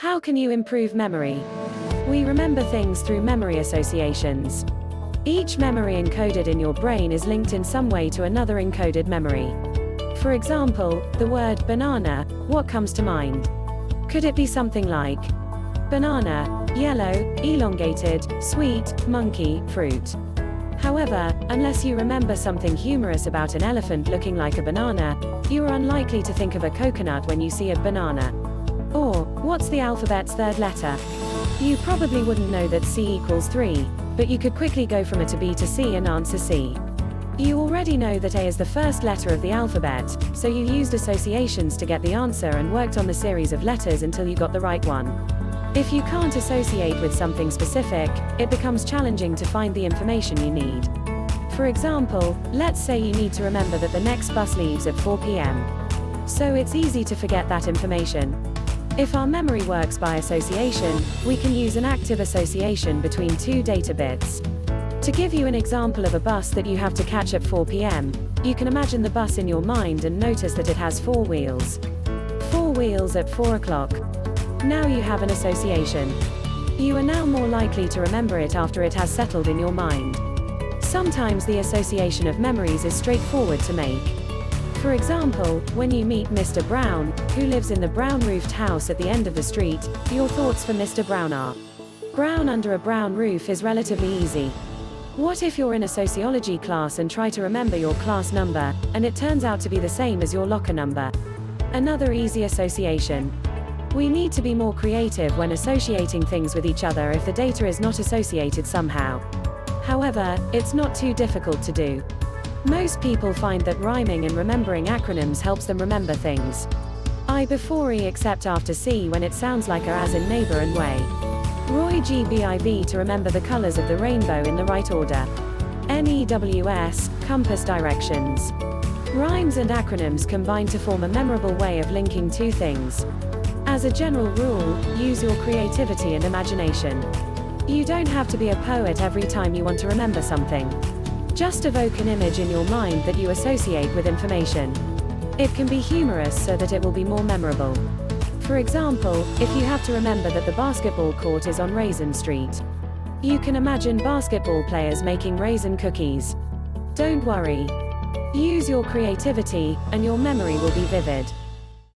How can you improve memory? We remember things through memory associations. Each memory encoded in your brain is linked in some way to another encoded memory. For example, the word banana, what comes to mind? Could it be something like banana, yellow, elongated, sweet, monkey, fruit? However, unless you remember something humorous about an elephant looking like a banana, you are unlikely to think of a coconut when you see a banana. Or, what's the alphabet's third letter? You probably wouldn't know that C equals 3, but you could quickly go from A to B to C and answer C. You already know that A is the first letter of the alphabet, so you used associations to get the answer and worked on the series of letters until you got the right one. If you can't associate with something specific, it becomes challenging to find the information you need. For example, let's say you need to remember that the next bus leaves at 4 p.m. So it's easy to forget that information. If our memory works by association, we can use an active association between two data bits. To give you an example of a bus that you have to catch at 4 p.m., you can imagine the bus in your mind and notice that it has 4 wheels. 4 wheels at 4 o'clock. Now you have an association. You are now more likely to remember it after it has settled in your mind. Sometimes the association of memories is straightforward to make. For example, when you meet Mr. Brown, who lives in the brown-roofed house at the end of the street, your thoughts for Mr. Brown are, brown under a brown roof is relatively easy. What if you're in a sociology class and try to remember your class number, and it turns out to be the same as your locker number? Another easy association. We need to be more creative when associating things with each other if the data is not associated somehow. However, it's not too difficult to do. Most people find that rhyming and remembering acronyms helps them remember things. I before E except after C when it sounds like A as in neighbor and way. Roy G BIV to remember the colors of the rainbow in the right order. NEWS, compass directions. Rhymes and acronyms combine to form a memorable way of linking two things. As a general rule, use your creativity and imagination. You don't have to be a poet every time you want to remember something. Just evoke an image in your mind that you associate with information. It can be humorous so that it will be more memorable. For example, if you have to remember that the basketball court is on Raisin Street, you can imagine basketball players making raisin cookies. Don't worry. Use your creativity, and your memory will be vivid.